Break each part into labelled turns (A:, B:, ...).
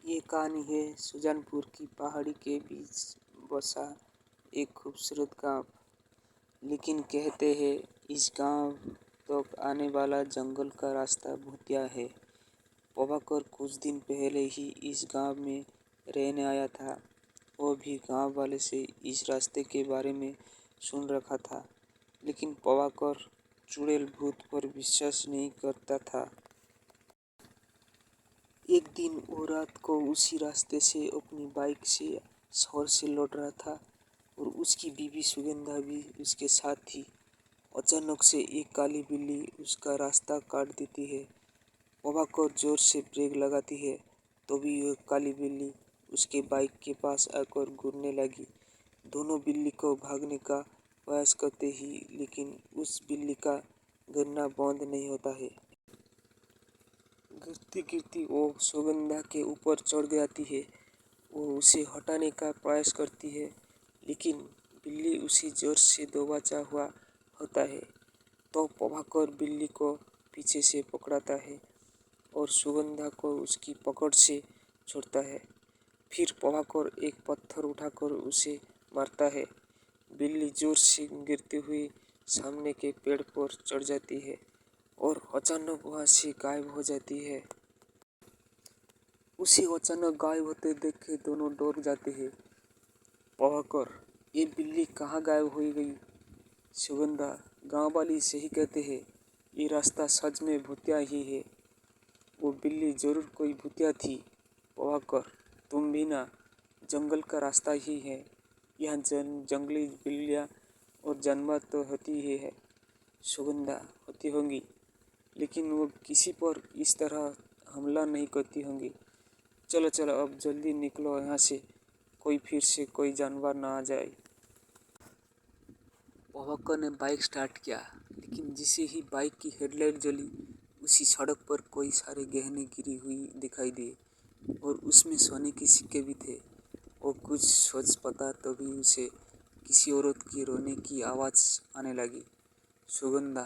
A: ये कहानी है सुजानपुर की पहाड़ी के बीच बसा एक खूबसूरत गांव। लेकिन कहते हैं इस गांव तक आने वाला जंगल का रास्ता भूतिया है। प्रभाकर कुछ दिन पहले ही इस गांव में रहने आया था। वो भी गांव वाले से इस रास्ते के बारे में सुन रखा था, लेकिन प्रभाकर चुड़ैल भूत पर विश्वास नहीं करता था। एक दिन वो रात को उसी रास्ते से अपनी बाइक से शहर से लौट रहा था और उसकी बीवी सुगंधा भी उसके साथ थी। अचानक से एक काली बिल्ली उसका रास्ता काट देती है। प्रभाकर जोर से ब्रेक लगाती है, तभी वह काली बिल्ली उसके बाइक के पास आकर घूरने लगी। दोनों बिल्ली को भागने का प्रयास करते ही, लेकिन उस बिल्ली का गिरना बंद नहीं होता है। गिरती गिरती वो सुगंधा के ऊपर चढ़ जाती है। वो उसे हटाने का प्रयास करती है, लेकिन बिल्ली उसी जोर से दबाचा हुआ होता है। तो प्रभाकर बिल्ली को पीछे से पकड़ता है और सुगंधा को उसकी पकड़ से छोड़ता है। फिर प्रभाकर एक पत्थर उठाकर उसे मारता है। बिल्ली जोर से गिरती हुई सामने के पेड़ पर चढ़ जाती है और अचानक वहां से गायब हो जाती है। उसे अचानक गायब होते देख के दोनों डर जाते हैं। प्रभाकर, ये बिल्ली कहाँ गायब हो गई? सुगंधा, गांव वाली सही कहते हैं, ये रास्ता सच में भूतिया ही है। वो बिल्ली जरूर कोई भूतिया थी। प्रभाकर, तुम भी ना, जंगल का रास्ता ही है। यहाँ जंगली बिल्लियाँ और जानवर तो होती ही है। सुगंधा, होती होंगी, लेकिन वो किसी पर इस तरह हमला नहीं करती होंगी। चलो चलो, अब जल्दी निकलो यहाँ से, कोई फिर से कोई जानवर ना आ जाए। प्रभाकर ने बाइक स्टार्ट किया, लेकिन जैसे ही बाइक की हेडलाइट जली, उसी सड़क पर कोई सारे गहने गिरी हुई दिखाई दिए और उसमें सोने के सिक्के भी थे। वो कुछ सोच पाता तभी उसे किसी औरत की रोने की आवाज़ आने लगी। सुगंधा,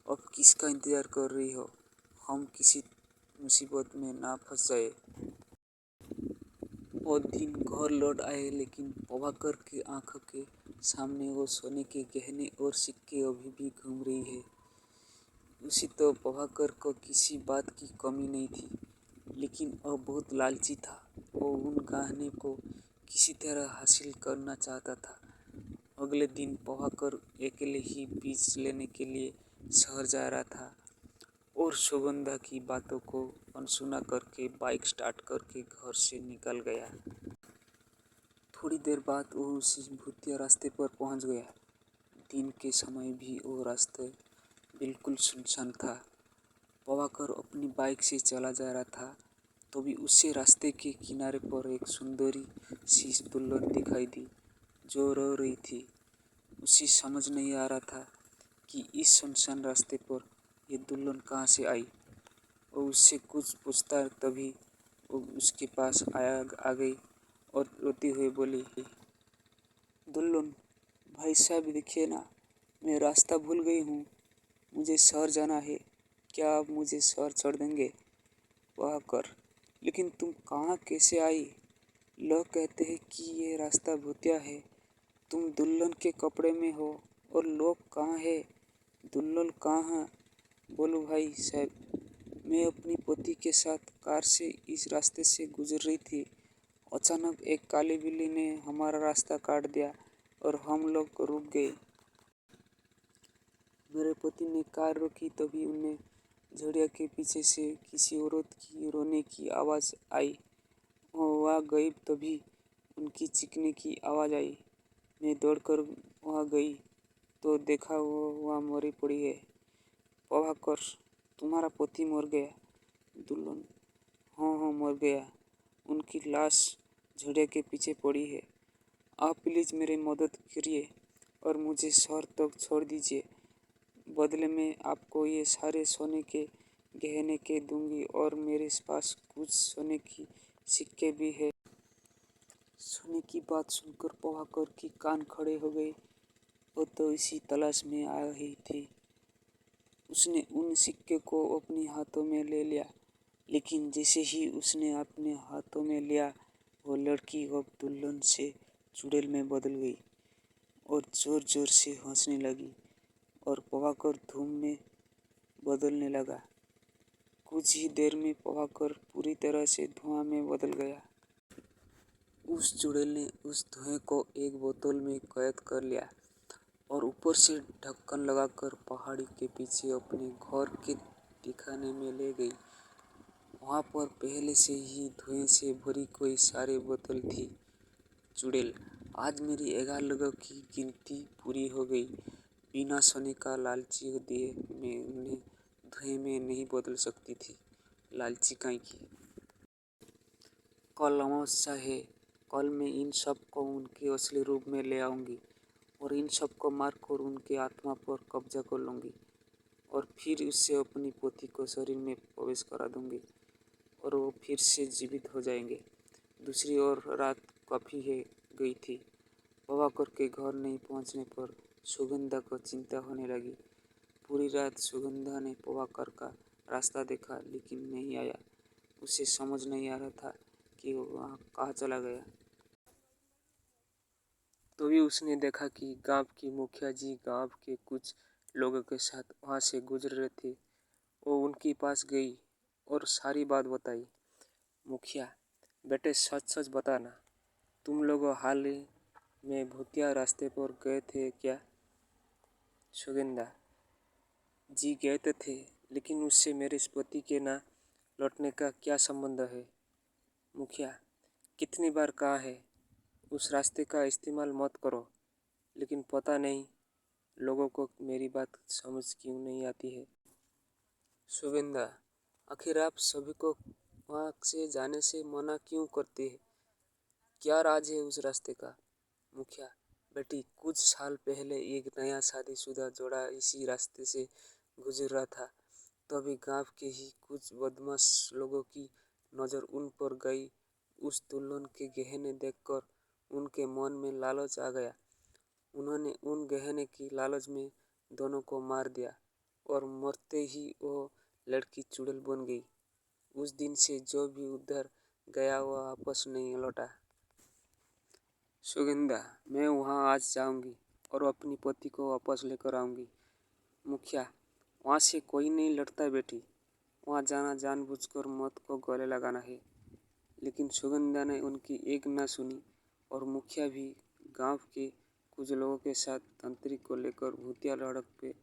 A: अब किसका इंतज़ार कर रही हो? हम किसी मुसीबत में ना फंस जाए। वो दिन घर लौट आए, लेकिन प्रभाकर की आंखों के सामने वो सोने के गहने और सिक्के अभी भी घूम रही है। उसी तो प्रभाकर को किसी बात की कमी नहीं थी, लेकिन वह बहुत लालची था। वो उन गहने को किसी तरह हासिल करना चाहता था। अगले दिन प्रभाकर अकेले ही बीज लेने के लिए शहर जा रहा था और सुगंधा की बातों को अनसुना करके बाइक स्टार्ट करके घर से निकल गया। थोड़ी देर बाद वो उसी भूतिया रास्ते पर पहुंच गया। दिन के समय भी वो रास्ता बिल्कुल सुनसान था। प्रभाकर अपनी बाइक से चला जा रहा था, तभी उसे रास्ते के किनारे पर एक सुंदरी सी दुल्हन दिखाई दी जो रो रही थी। उसे समझ नहीं आ रहा था कि इस सुनसान रास्ते पर ये दुल्हन कहाँ से आई। वो उससे कुछ पूछता तभी वो उसके पास आ गई और रोती हुई बोली, दुल्हन, भाई साहब देखिए ना, मैं रास्ता भूल गई हूँ। मुझे शहर जाना है, क्या आप मुझे शहर छोड़ देंगे? वह कर, लेकिन तुम कहाँ कैसे आई? लोग कहते हैं कि ये रास्ता भूतिया है। तुम दुल्हन के कपड़े में हो और लोग कहाँ है? दुल्हन कहाँ है? बोलो भाई साहब। मैं अपनी पति के साथ कार से इस रास्ते से गुजर रही थी। अचानक एक काली बिल्ली ने हमारा रास्ता काट दिया और हम लोग रुक गए। मेरे पति ने कार रोकी, तभी उन्हें झड़िया के पीछे से किसी औरत की रोने की आवाज़ आई। वहाँ गई, तभी उनकी चीखने की आवाज़ आई। मैं दौड़कर वहाँ गई तो देखा वो वहाँ मरी पड़ी है। प्रभाकर, तुम्हारा पति मर गया? दुल्हन, हाँ हाँ, मर गया। उनकी लाश झड़िया के पीछे पड़ी है। आप प्लीज़ मेरी मदद करिए और मुझे शहर तक छोड़ दीजिए। बदले में आपको ये सारे सोने के गहने के दूंगी और मेरे पास कुछ सोने की सिक्के भी है। सोने की बात सुनकर प्रभाकर के कान खड़े हो गए। वो तो इसी तलाश में आई थी। उसने उन सिक्के को अपने हाथों में ले लिया लेकिन जैसे ही उसने अपने हाथों में लिया, वो लड़की अब दुल्हन से चुड़ैल में बदल गई और जोर जोर से हंसने लगी और प्रभाकर धूम में बदलने लगा। कुछ ही देर में प्रभाकर पूरी तरह से धुआं में बदल गया। उस चुड़ैल ने उस धुएं को एक बोतल में कैद कर लिया और ऊपर से ढक्कन लगाकर पहाड़ी के पीछे अपने घर के ठिकाने में ले गई। वहाँ पर पहले से ही धुएं से भरी कोई सारी बोतल थी। चुड़ैल, आज मेरी 11 लोगों की गिनती पूरी हो गई। बिना सोने का लालची दिए मैं उन्हें धुएं में नहीं बदल सकती थी। लालची काई की। कल अमावस्या है। कल मैं इन सब को उनके असली रूप में ले आऊंगी और इन सब को मारकर उनके आत्मा पर कब्जा कर लूंगी और फिर उससे अपनी पोती को शरीर में प्रवेश करा दूंगी और वो फिर से जीवित हो जाएंगे। दूसरी ओर रात काफ़ी है गई थी। प्रभाकर के घर नहीं पहुंचने पर सुगंधा को चिंता होने लगी। पूरी रात सुगंधा ने प्रभाकर का रास्ता देखा लेकिन नहीं आया। उसे समझ नहीं आ रहा था कि वो वहाँ कहाँ चला गया। तभी उसने देखा कि गांव की मुखिया जी गांव के कुछ लोगों के साथ वहाँ से गुजर रहे थे। वो उनके पास गई और सारी बात बताई। मुखिया, बेटे सच सच बताना, तुम लोग हाल ही में भूतिया रास्ते पर गए थे क्या? सुगंधा, जी गए तो थे, लेकिन उससे मेरे पति के ना लौटने का क्या संबंध है? मुखिया, कितनी बार कहा है उस रास्ते का इस्तेमाल मत करो, लेकिन पता नहीं लोगों को मेरी बात समझ क्यों नहीं आती है। सुगंधा, आखिर आप सभी को वहाँ से जाने से मना क्यों करते हैं? क्या राज है उस रास्ते का? मुखिया, बेटी कुछ साल पहले एक नया शादीशुदा जोड़ा इसी रास्ते से गुजर रहा था। तभी गांव के ही कुछ बदमाश लोगों की नज़र उन पर गई। उस दुल्हन के गहने देखकर उनके मन में लालच आ गया। उन्होंने उन गहने की लालच में दोनों को मार दिया और मरते ही वो लड़की चुड़ैल बन गई। उस दिन से जो भी उधर गया वह वापस नहीं लौटा। सुगंधा, मैं वहाँ आज जाऊंगी और अपनी पति को वापस लेकर आऊंगी। मुखिया, वहाँ से कोई नहीं लड़ता बेटी। वहाँ जाना जानबूझकर मौत को गले लगाना है। लेकिन सुगंधा ने उनकी एक न सुनी और मुखिया भी गांव के कुछ लोगों के साथ तांत्रिक को लेकर भूतिया लड़क पे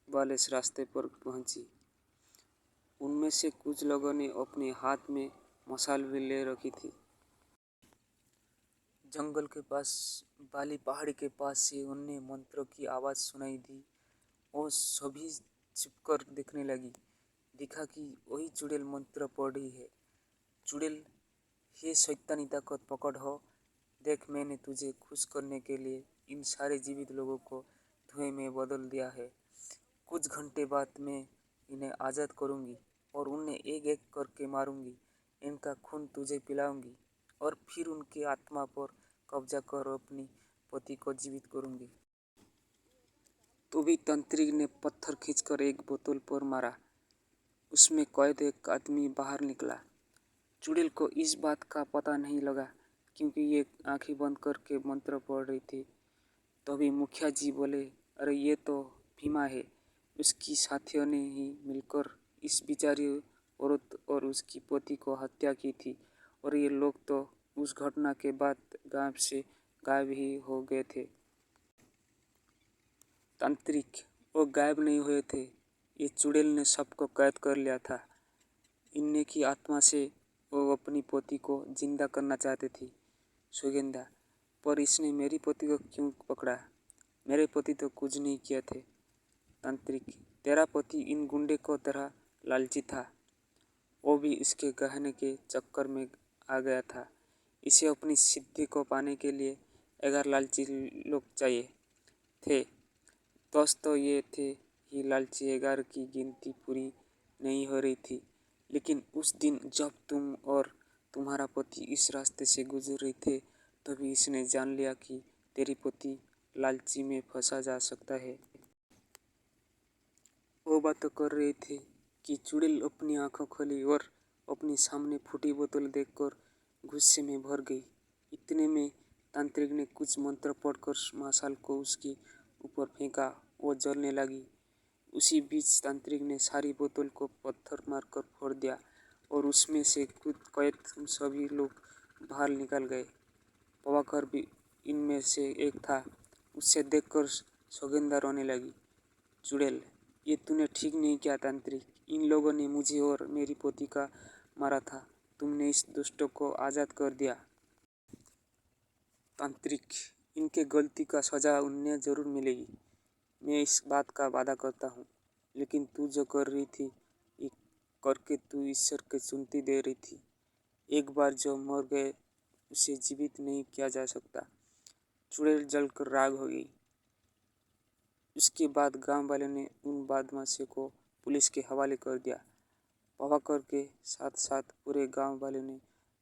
A: वाले इस रास्ते पर पहुंची। उनमें से कुछ लोगों ने अपने हाथ में मशाल भी ले रखी थी। जंगल के पास वाली पहाड़ी के पास से उन्हें मंत्रों की आवाज़ सुनाई दी। वो सभी छिपकर देखने लगी। देखा कि वही चुड़ैल मंत्र पढ़ रही है। चुड़ैल, हे शैतानी ताकत पकड़ हो, देख मैंने तुझे खुश करने के लिए इन सारे जीवित लोगों को धुएं में बदल दिया है। कुछ घंटे बाद मैं इन्हें आज़ाद करूंगी और उन्हें एक एक करके मारूंगी। इनका खून तुझे पिलाऊंगी और फिर उनकी आत्मा पर कब्जा कर अपनी पति को जीवित करूंगी। तो भी तांत्रिक ने पत्थर खींचकर एक बोतल पर मारा। उसमें कैद एक आदमी बाहर निकला। चुड़ैल को इस बात का पता नहीं लगा क्योंकि ये आंखें बंद करके मंत्र पढ़ रही थी। तभी मुखिया जी बोले, अरे ये तो भीमा है। उसकी साथियों ने ही मिलकर इस बेचारी औरत और उसकी पति को हत्या की थी और ये लोग तो उस घटना के बाद गांव से गायब ही हो गए थे। तांत्रिक, वो गायब नहीं हुए थे। ये चुड़ैल ने सबको कैद कर लिया था। इनने की आत्मा से वो अपनी पति को जिंदा करना चाहती थी। सुगंधा, पर इसने मेरी पति को क्यों पकड़ा? मेरे पति तो कुछ नहीं किए थे। तांत्रिक, तेरा पति इन गुंडे को तरह लालची था। वो भी इसके गहने के चक्कर में आ गया था। इसे अपनी सिद्धि को पाने के लिए 11 लालची लोग चाहिए थे। दोस्तों ये थे ही लालची 11 की गिनती पूरी नहीं हो रही थी। लेकिन उस दिन जब तुम और तुम्हारा पति इस रास्ते से गुजर रहे थे तभी इसने जान लिया कि तेरी पति लालची में फंसा जा सकता है। वो बात कर रहे थे कि चुड़ैल अपनी आंखें खोली और अपने सामने फूटी बोतल देखकर गुस्से में भर गई। इतने में तांत्रिक ने कुछ मंत्र पढ़कर मशाल को उसके ऊपर फेंका। वो जलने लगी। उसी बीच तांत्रिक ने सारी बोतल को पत्थर मारकर फोड़ दिया और उसमें से कूद कैद सभी लोग बाहर निकल गए। प्रभाकर भी इनमें से एक था। उसे देखकर सौगंधा रोने लगी। चुड़ैल, ये तूने ठीक नहीं किया तांत्रिक। इन लोगों ने मुझे और मेरी पोती का मारा था। तुमने इस दुष्ट को आज़ाद कर दिया। तांत्रिक, इनके गलती का सजा उन्हें जरूर मिलेगी। मैं इस बात का वादा करता हूँ। लेकिन तू जो कर रही थी, ये करके तू ईश्वर की चुनौती दे रही थी। एक बार जो मर गए उसे जीवित नहीं किया जा सकता। चुड़ैल जलकर राख हो गई। उसके बाद गांव वालों ने उन बदमाशों को पुलिस के हवाले कर दिया। प्रभाकर के साथ साथ पूरे गांव वालों ने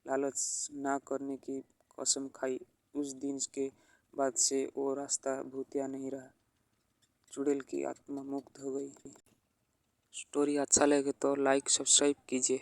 A: लालच न करने की कसम खाई। उस दिन के बाद से वो रास्ता भूतिया नहीं रहा। चुड़ैल की आत्मा मुक्त हो गई। स्टोरी अच्छा लगे तो लाइक सब्सक्राइब कीजिए।